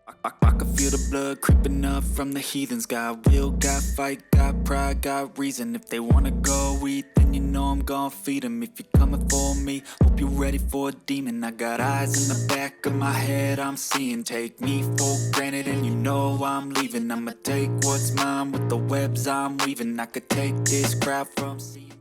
I can feel the blood creeping up from the heathens. Got will, got fight, got pride, got reason. If they wanna go eat, then you know I'm gon' feed them. If you're coming for me, hope you're ready for a demon. I got eyes in the back of my head, I'm seeing. Take me for granted and you know I'm leaving. I'ma take what's mine with the webs I'm weaving. I could take this crowd from seeing.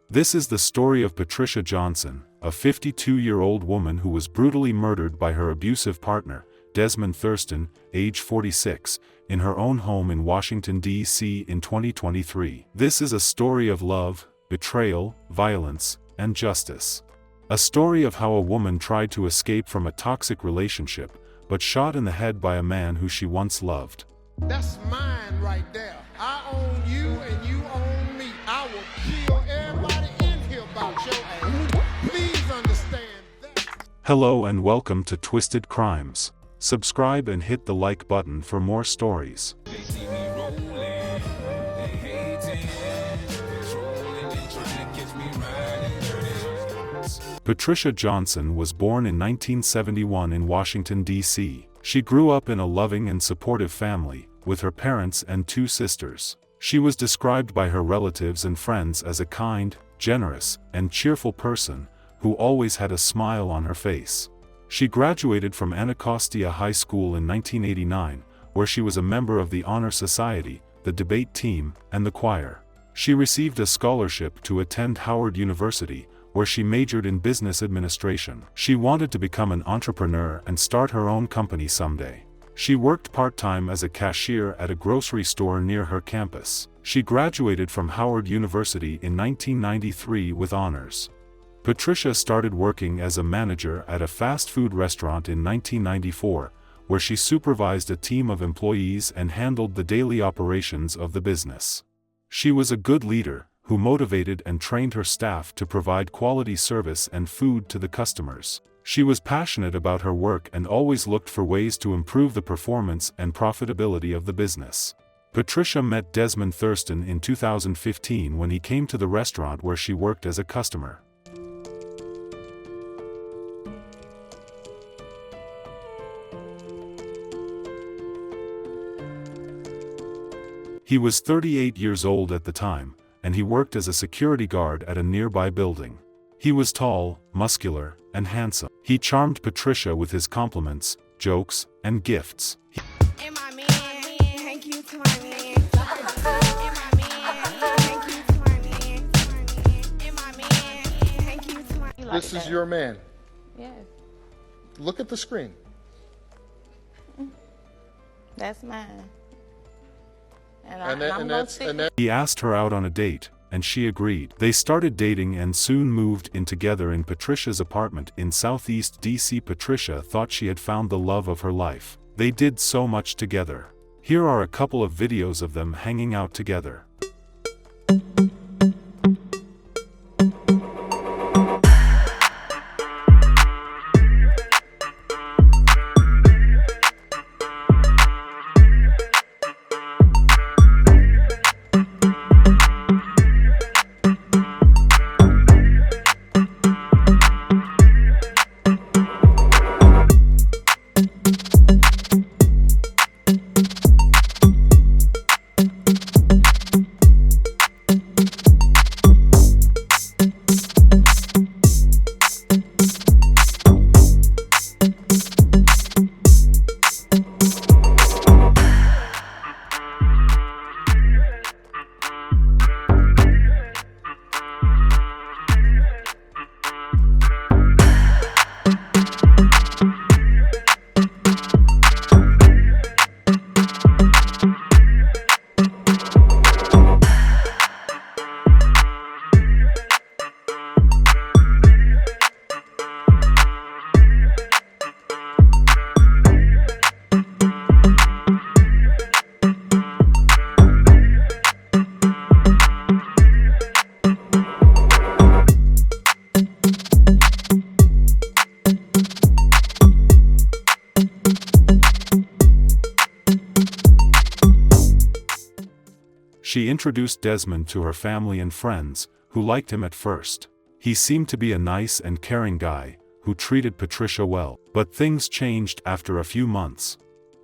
This is the story of Patricia Johnson, a 52-year-old woman who was brutally murdered by her abusive partner, Desmond Thurston, age 46, in her own home in Washington, D.C. in 2023. This is a story of love, betrayal, violence, and justice. A story of how a woman tried to escape from a toxic relationship, but shot in the head by a man who she once loved. That's mine right there. I own you and you own me. I will kill everybody in here about your ass. Please understand that. Hello and welcome to Twisted Crimes. Subscribe and hit the like button for more stories. Patricia Johnson was born in 1971 in Washington, D.C. She grew up in a loving and supportive family, with her parents and two sisters. She was described by her relatives and friends as a kind, generous, and cheerful person, who always had a smile on her face. She graduated from Anacostia High School in 1989, where she was a member of the Honor Society, the debate team, and the choir. She received a scholarship to attend Howard University, where she majored in business administration. She wanted to become an entrepreneur and start her own company someday. She worked part-time as a cashier at a grocery store near her campus. She graduated from Howard University in 1993 with honors. Patricia started working as a manager at a fast food restaurant in 1994, where she supervised a team of employees and handled the daily operations of the business. She was a good leader, who motivated and trained her staff to provide quality service and food to the customers. She was passionate about her work and always looked for ways to improve the performance and profitability of the business. Patricia met Desmond Thurston in 2015 when he came to the restaurant where she worked as a customer. He was 38 years old at the time, and he worked as a security guard at a nearby building. He was tall, muscular, and handsome. He charmed Patricia with his compliments, jokes, and gifts. This is your man. Yes, Look at the screen. that's mine. And I'm gonna stick. He asked her out on a date, and she agreed. They started dating and soon moved in together in Patricia's apartment in Southeast D.C. Patricia thought she had found the love of her life. They did so much together. Here are a couple of videos of them hanging out together. She introduced Desmond to her family and friends, who liked him at first. He seemed to be a nice and caring guy, who treated Patricia well. But things changed after a few months.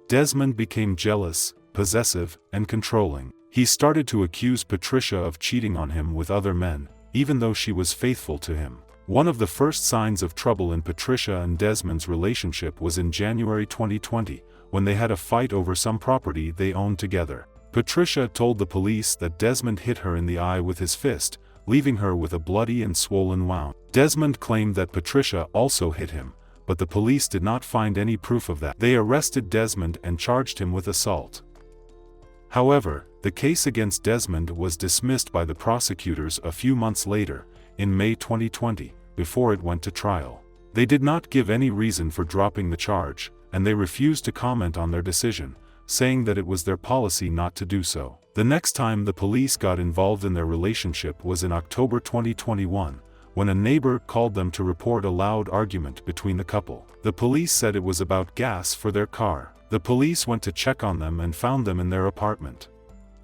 Desmond became jealous, possessive, and controlling. He started to accuse Patricia of cheating on him with other men, even though she was faithful to him. One of the first signs of trouble in Patricia and Desmond's relationship was in January 2020, when they had a fight over some property they owned together. Patricia told the police that Desmond hit her in the eye with his fist, leaving her with a bloody and swollen wound. Desmond claimed that Patricia also hit him, but the police did not find any proof of that. They arrested Desmond and charged him with assault. However, the case against Desmond was dismissed by the prosecutors a few months later, in May 2020, before it went to trial. They did not give any reason for dropping the charge, and they refused to comment on their decision, saying that it was their policy not to do so. The next time the police got involved in their relationship was in October 2021, when a neighbor called them to report a loud argument between the couple. The police said it was about gas for their car. The police went to check on them and found them in their apartment.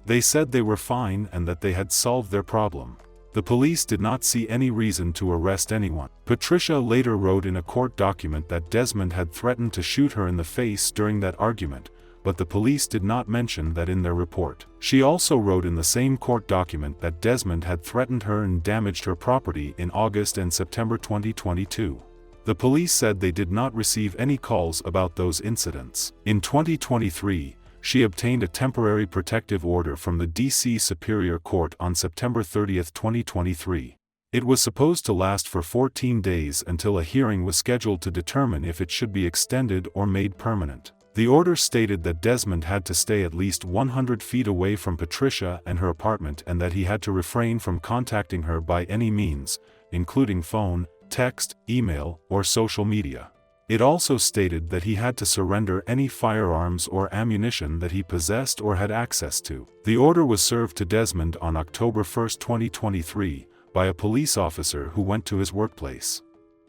They said they were fine and that they had solved their problem. The police did not see any reason to arrest anyone. Patricia later wrote in a court document that Desmond had threatened to shoot her in the face during that argument, but the police did not mention that in their report. She also wrote in the same court document that Desmond had threatened her and damaged her property in August and September 2022. The police said they did not receive any calls about those incidents. In 2023, she obtained a temporary protective order from the D.C. Superior Court on September 30, 2023. It was supposed to last for 14 days until a hearing was scheduled to determine if it should be extended or made permanent. The order stated that Desmond had to stay at least 100 feet away from Patricia and her apartment and that he had to refrain from contacting her by any means, including phone, text, email, or social media. It also stated that he had to surrender any firearms or ammunition that he possessed or had access to. The order was served to Desmond on October 1, 2023, by a police officer who went to his workplace.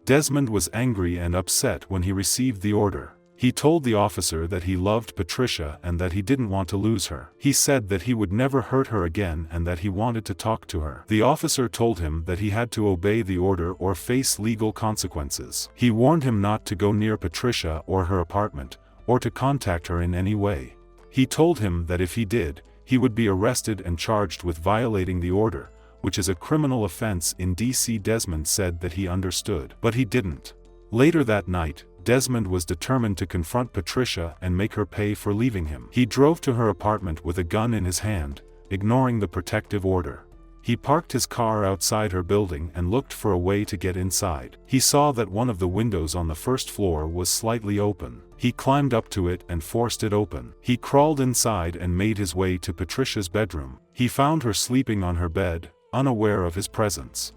Desmond was angry and upset when he received the order. He told the officer that he loved Patricia and that he didn't want to lose her. He said that he would never hurt her again and that he wanted to talk to her. The officer told him that he had to obey the order or face legal consequences. He warned him not to go near Patricia or her apartment, or to contact her in any way. He told him that if he did, he would be arrested and charged with violating the order, which is a criminal offense in D.C. Desmond said that he understood, but he didn't. Later that night, Desmond was determined to confront Patricia and make her pay for leaving him. He drove to her apartment with a gun in his hand, ignoring the protective order. He parked his car outside her building and looked for a way to get inside. He saw that one of the windows on the first floor was slightly open. He climbed up to it and forced it open. He crawled inside and made his way to Patricia's bedroom. He found her sleeping on her bed, unaware of his presence.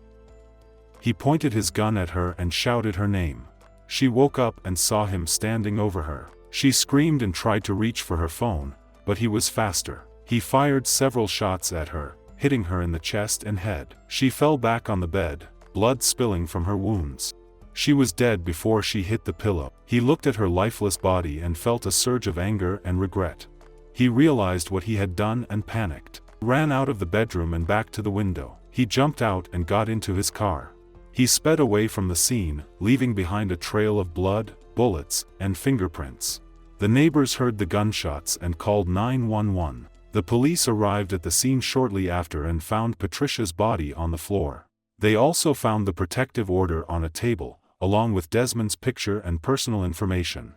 He pointed his gun at her and shouted her name. She woke up and saw him standing over her. She screamed and tried to reach for her phone, but he was faster. He fired several shots at her, hitting her in the chest and head. She fell back on the bed, blood spilling from her wounds. She was dead before she hit the pillow. He looked at her lifeless body and felt a surge of anger and regret. He realized what he had done and panicked. Ran out of the bedroom and back to the window. He jumped out and got into his car. He sped away from the scene, leaving behind a trail of blood, bullets, and fingerprints. The neighbors heard the gunshots and called 911. The police arrived at the scene shortly after and found Patricia's body on the floor. They also found the protective order on a table, along with Desmond's picture and personal information.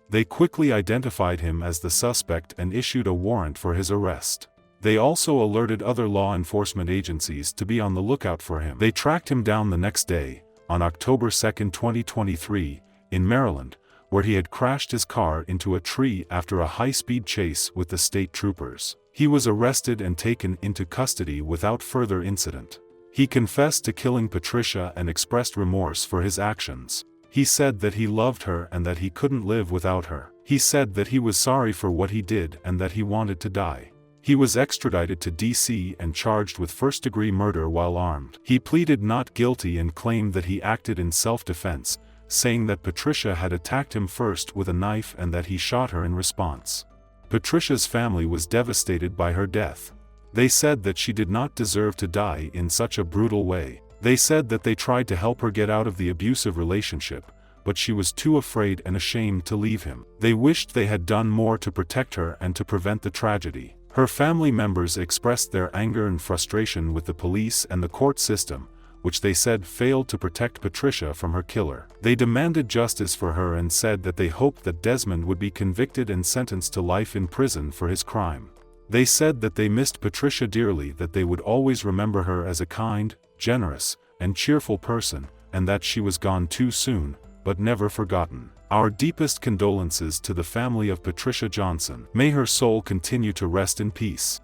They quickly identified him as the suspect and issued a warrant for his arrest. They also alerted other law enforcement agencies to be on the lookout for him. They tracked him down the next day, on October 2, 2023, in Maryland, where he had crashed his car into a tree after a high-speed chase with the state troopers. He was arrested and taken into custody without further incident. He confessed to killing Patricia and expressed remorse for his actions. He said that he loved her and that he couldn't live without her. He said that he was sorry for what he did and that he wanted to die. He was extradited to D.C. and charged with first-degree murder while armed. He pleaded not guilty and claimed that he acted in self-defense, saying that Patricia had attacked him first with a knife and that he shot her in response. Patricia's family was devastated by her death. They said that she did not deserve to die in such a brutal way. They said that they tried to help her get out of the abusive relationship, but she was too afraid and ashamed to leave him. They wished they had done more to protect her and to prevent the tragedy. Her family members expressed their anger and frustration with the police and the court system, which they said failed to protect Patricia from her killer. They demanded justice for her and said that they hoped that Desmond would be convicted and sentenced to life in prison for his crime. They said that they missed Patricia dearly, that they would always remember her as a kind, generous, and cheerful person, and that she was gone too soon, but never forgotten. Our deepest condolences to the family of Patricia Johnson. May her soul continue to rest in peace.